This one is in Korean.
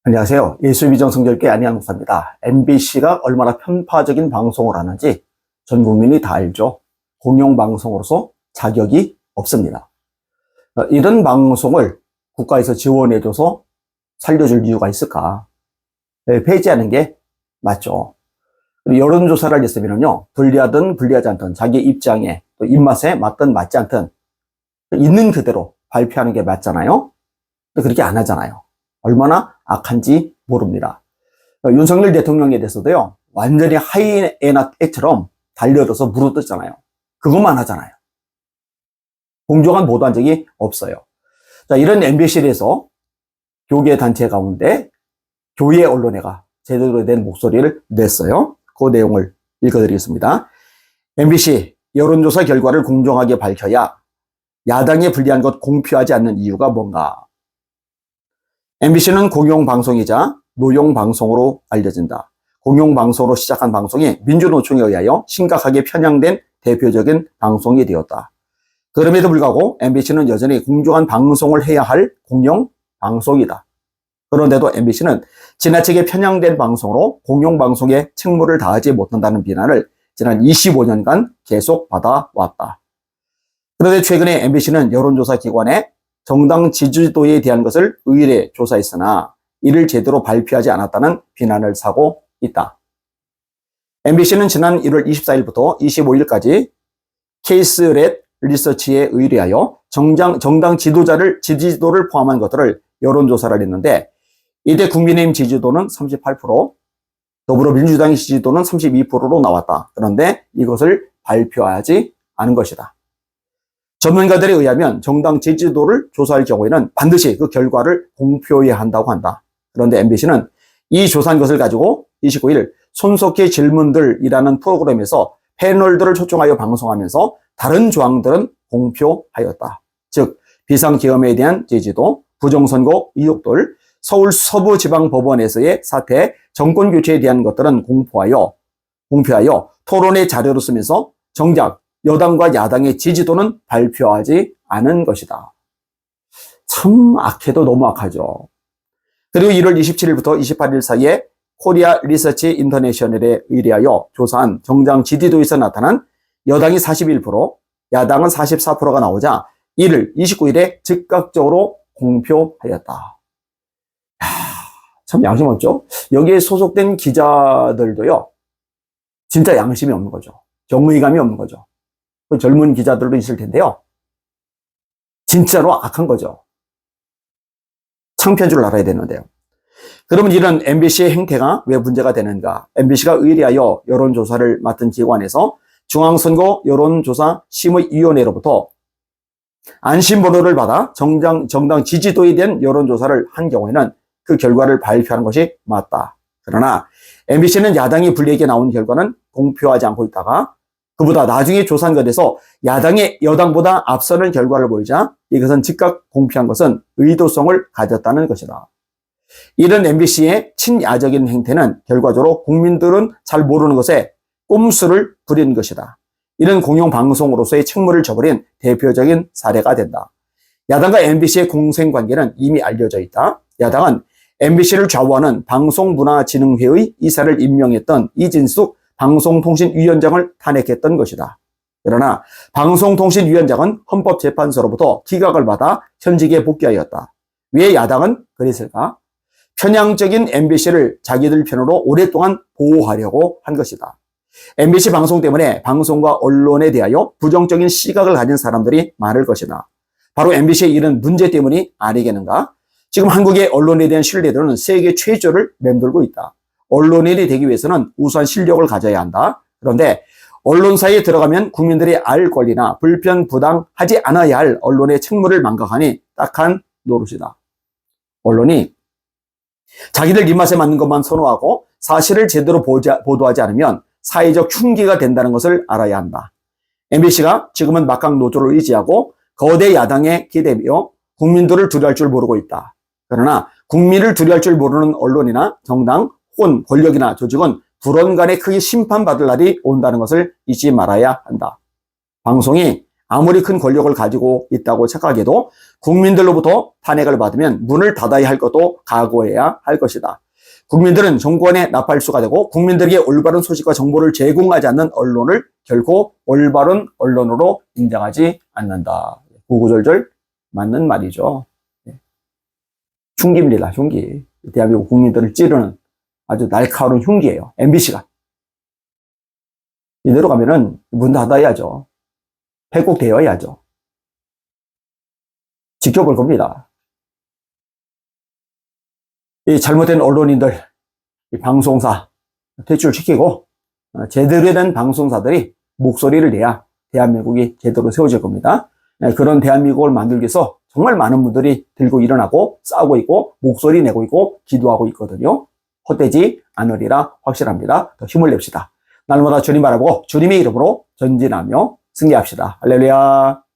안녕하세요. 예수비전성결교 안희환 목사입니다. MBC가 얼마나 편파적인 방송을 하는지 전 국민이 다 알죠. 공영방송으로서 자격이 없습니다. 이런 방송을 국가에서 지원해줘서 살려줄 이유가 있을까? 폐지하는 게 맞죠. 여론조사를 했으면요, 불리하든 불리하지 않든 자기 입장에 또 입맛에 맞든 맞지 않든 있는 그대로 발표하는 게 맞잖아요. 근데 그렇게 안 하잖아요. 얼마나 악한지 모릅니다. 윤석열 대통령에 대해서도요, 완전히 하이에나 애처럼 달려들어서 물어뜯잖아요. 그것만 하잖아요. 공정한 보도한 적이 없어요. 자, 이런 MBC에 대해서 교계 단체 가운데 교회 언론회가 제대로 된 목소리를 냈어요. 그 내용을 읽어드리겠습니다. MBC, 여론조사 결과를 공정하게 밝혀야 야당에 불리한 것 공표하지 않는 이유가 뭔가? MBC는 공영방송이자 노용방송으로 알려진다. 공영방송으로 시작한 방송이 민주노총에 의하여 심각하게 편향된 대표적인 방송이 되었다. 그럼에도 불구하고 MBC는 여전히 공정한 방송을 해야 할 공영방송이다. 그런데도 MBC는 지나치게 편향된 방송으로 공영방송의 책무를 다하지 못한다는 비난을 지난 25년간 계속 받아왔다. 그런데 최근에 MBC는 여론조사 기관에 정당 지지도에 대한 것을 의뢰 조사했으나 이를 제대로 발표하지 않았다는 비난을 사고 있다. MBC는 지난 1월 24일부터 25일까지 케이스렛 리서치에 의뢰하여 정당 지지도를 포함한 것들을 여론조사를 했는데, 이때 국민의힘 지지도는 38%, 더불어민주당의 지지도는 32%로 나왔다. 그런데 이것을 발표하지 않은 것이다. 전문가들에 의하면 정당 지지도를 조사할 경우에는 반드시 그 결과를 공표해야 한다고 한다. 그런데 MBC는 이 조사한 것을 가지고 29일 손석희 질문들이라는 프로그램에서 패널들을 초청하여 방송하면서 다른 조항들은 공표하였다. 즉, 비상계엄에 대한 지지도, 부정선거 의혹들, 서울 서부지방법원에서의 사태, 정권교체에 대한 것들은 공표하여 토론의 자료로 쓰면서 정작 여당과 야당의 지지도는 발표하지 않은 것이다. 참 악해도 너무 악하죠. 그리고 1월 27일부터 28일 사이에 코리아 리서치 인터내셔널에 의뢰하여 조사한 정당 지지도에서 나타난 여당이 41%, 야당은 44%가 나오자 이를 29일에 즉각적으로 공표하였다. 참 양심 없죠? 여기에 소속된 기자들도요, 진짜 양심이 없는 거죠. 정의감이 없는 거죠. 젊은 기자들도 있을 텐데요, 진짜로 악한 거죠. 창피한 줄 알아야 되는데요. 그러면 이런 MBC의 행태가 왜 문제가 되는가? MBC가 의뢰하여 여론조사를 맡은 기관에서 중앙선거 여론조사 심의위원회로부터 안심번호를 받아 정당 지지도에 대한 여론조사를 한 경우에는 그 결과를 발표하는 것이 맞다. 그러나 MBC는 야당이 불리하게 나온 결과는 공표하지 않고 있다가 그보다 나중에 조사한 것에서 야당이 여당보다 앞서는 결과를 보이자 이것은 즉각 공표한 것은 의도성을 가졌다는 것이다. 이런 MBC의 친야적인 행태는 결과적으로 국민들은 잘 모르는 것에 꼼수를 부린 것이다. 이런 공영방송으로서의 책무를 저버린 대표적인 사례가 된다. 야당과 MBC의 공생관계는 이미 알려져 있다. 야당은 MBC를 좌우하는 방송문화진흥회의 이사를 임명했던 이진숙 방송통신위원장을 탄핵했던 것이다. 그러나 방송통신위원장은 헌법재판소로부터 기각을 받아 현직에 복귀하였다. 왜 야당은 그랬을까? 편향적인 MBC를 자기들 편으로 오랫동안 보호하려고 한 것이다. MBC 방송 때문에 방송과 언론에 대하여 부정적인 시각을 가진 사람들이 많을 것이다. 바로 MBC의 이런 문제 때문이 아니겠는가? 지금 한국의 언론에 대한 신뢰도는 세계 최저를 맴돌고 있다. 언론인이 되기 위해서는 우수한 실력을 가져야 한다. 그런데 언론사에 들어가면 국민들이 알 권리나 불편, 부당하지 않아야 할 언론의 책무를 망각하니 딱한 노릇이다. 언론이 자기들 입맛에 맞는 것만 선호하고 사실을 제대로 보도하지 않으면 사회적 흉기가 된다는 것을 알아야 한다. MBC가 지금은 막강 노조를 의지하고 거대 야당에 기대며 국민들을 두려워할 줄 모르고 있다. 그러나 국민을 두려워할 줄 모르는 언론이나 정당 혹은 권력이나 조직은 불언간에 크게 심판받을 날이 온다는 것을 잊지 말아야 한다. 방송이 아무리 큰 권력을 가지고 있다고 착각해도 국민들로부터 탄핵을 받으면 문을 닫아야 할 것도 각오해야 할 것이다. 국민들은 정권의 나팔수가 되고 국민들에게 올바른 소식과 정보를 제공하지 않는 언론을 결코 올바른 언론으로 인정하지 않는다. 구구절절 맞는 말이죠. 흉기입니다. 흉기. 대한민국 국민들을 찌르는 아주 날카로운 흉기예요. MBC가. 이대로 가면은 문 닫아야죠. 폐국되어야죠. 지켜볼 겁니다. 이 잘못된 언론인들, 이 방송사 퇴출시키고 제대로 된 방송사들이 목소리를 내야 대한민국이 제대로 세워질 겁니다. 그런 대한민국을 만들기 위해서 정말 많은 분들이 들고 일어나고 싸우고 있고 목소리 내고 있고 기도하고 있거든요. 헛되지 않으리라 확실합니다. 더 힘을 냅시다. 날마다 주님 바라보고 주님의 이름으로 전진하며 승리합시다. 할렐루야.